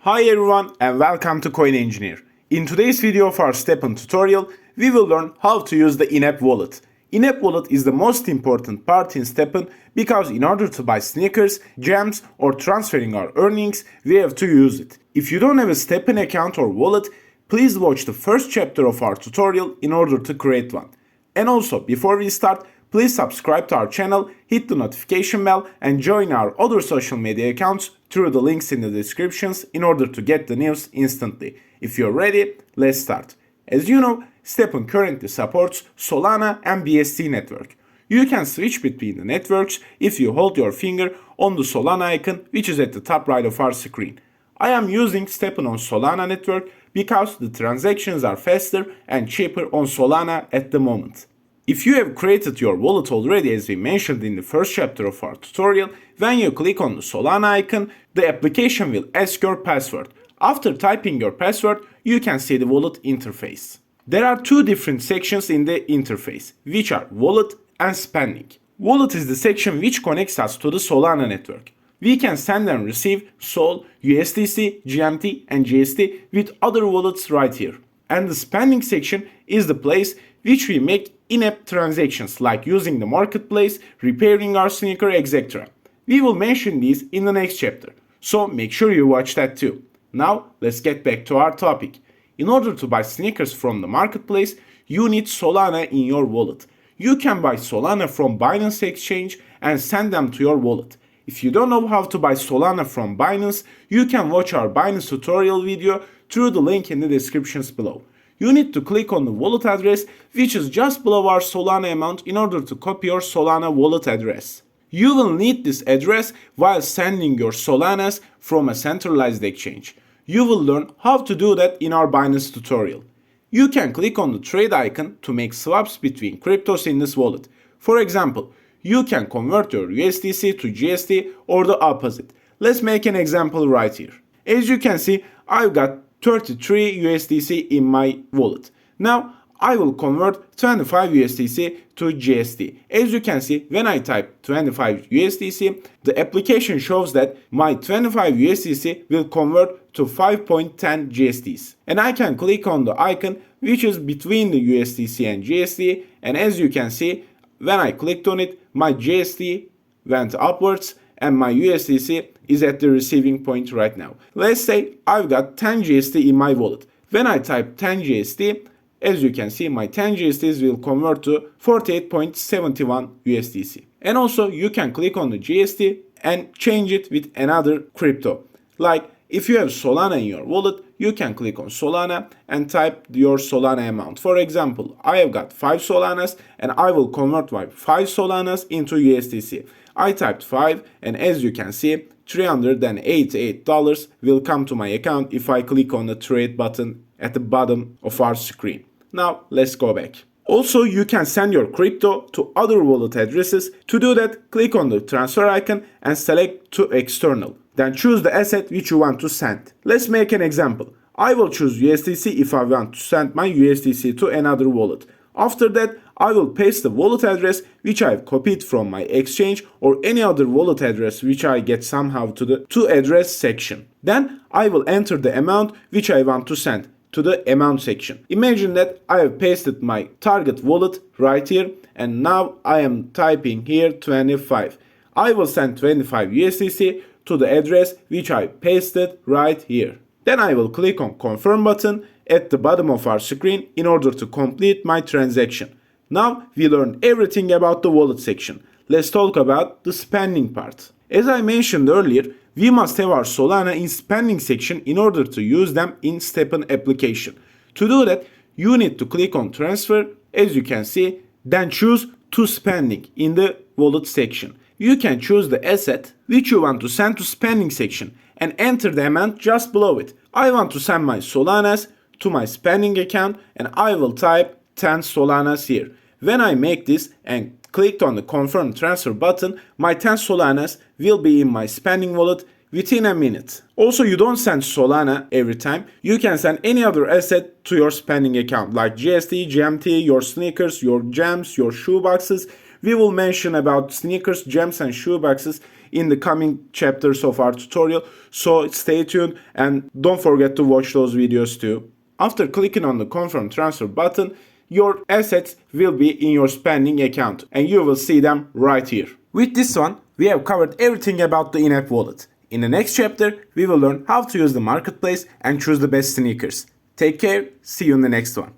Hi everyone and welcome to Coin Engineer. In today's video of our Stepn tutorial, we will learn how to use the in-app wallet. In-app wallet is the most important part in Stepn because in order to buy sneakers, gems or transferring our earnings, we have to use it. If you don't have a Stepn account or wallet, please watch the first chapter of our tutorial in order to create one. And also, before we start, please subscribe to our channel, hit the notification bell and join our other social media accounts through the links in the descriptions in order to get the news instantly. If you're ready, let's start. As you know, Stepn currently supports Solana and BSC network. You can switch between the networks if you hold your finger on the Solana icon, which is at the top right of our screen. I am using Stepn on Solana network because the transactions are faster and cheaper on Solana at the moment. If you have created your wallet already, as we mentioned in the first chapter of our tutorial, when you click on the Solana icon, the application will ask your password. After typing your password, you can see the wallet interface. There are two different sections in the interface, which are wallet and spending. Wallet is the section which connects us to the Solana network. We can send and receive SOL, USDC, GMT and GST with other wallets right here. And the spending section is the place which we make in-app transactions like using the marketplace, repairing our sneaker, etc. We will mention these in the next chapter, so make sure you watch that too. Now let's get back to our topic. In order to buy sneakers from the marketplace, you need Solana in your wallet. You can buy Solana from Binance Exchange and send them to your wallet. If you don't know how to buy Solana from Binance, you can watch our Binance tutorial video through the link in the descriptions below. You need to click on the wallet address, which is just below our Solana amount, in order to copy your Solana wallet address. You will need this address while sending your Solanas from a centralized exchange. You will learn how to do that in our Binance tutorial. You can click on the trade icon to make swaps between cryptos in this wallet. For example, you can convert your USDC to GST or the opposite. Let's make an example right here. As you can see, I've got 33 USDC in my wallet. Now I will convert 25 USDC to GST. As you can see, when I type 25 USDC, the application shows that my 25 USDC will convert to 5.10 GSTs. And I can click on the icon which is between the USDC and GST, and as you can see, when I clicked on it, my GST went upwards and my USDC is at the receiving point right now. Let's say I've got 10 GST in my wallet. When I type 10 GST, as you can see, my 10 GSTs will convert to 48.71 USDC. And also you can click on the GST and change it with another crypto. Like if you have Solana in your wallet, you can click on Solana and type your Solana amount. For example, I have got 5 Solanas and I will convert my 5 Solanas into USDC. I typed 5 and as you can see, $388 will come to my account if I click on the trade button at the bottom of our screen. Now let's go back. Also, you can send your crypto to other wallet addresses. To do that, click on the transfer icon and select to external. Then choose the asset which you want to send. Let's make an example. I will choose USDC if I want to send my USDC to another wallet. After that, I will paste the wallet address which I have copied from my exchange or any other wallet address which I get somehow to the to address section. Then I will enter the amount which I want to send to the amount section. Imagine that I have pasted my target wallet right here and now I am typing here 25. I will send 25 USDC to the address which I pasted right here. Then I will click on confirm button at the bottom of our screen in order to complete my transaction. Now we learned everything about the wallet section. Let's talk about the spending part. As I mentioned earlier, we must have our Solana in spending section in order to use them in Stepn application. To do that, you need to click on transfer, as you can see, then choose to spending in the wallet section. You can choose the asset which you want to send to spending section and enter the amount just below it. I want to send my Solanas to my spending account and I will type 10 Solanas here. When I make this and clicked on the confirm transfer button, my 10 Solanas will be in my spending wallet within a minute. Also, you don't send Solana every time. You can send any other asset to your spending account like GST, GMT, your sneakers, your gems, your shoe boxes, We will mention about sneakers, gems and shoeboxes in the coming chapters of our tutorial, so stay tuned and don't forget to watch those videos too. After clicking on the confirm transfer button, your assets will be in your spending account and you will see them right here. With this one, we have covered everything about the in-app wallet. In the next chapter, we will learn how to use the marketplace and choose the best sneakers. Take care, see you in the next one.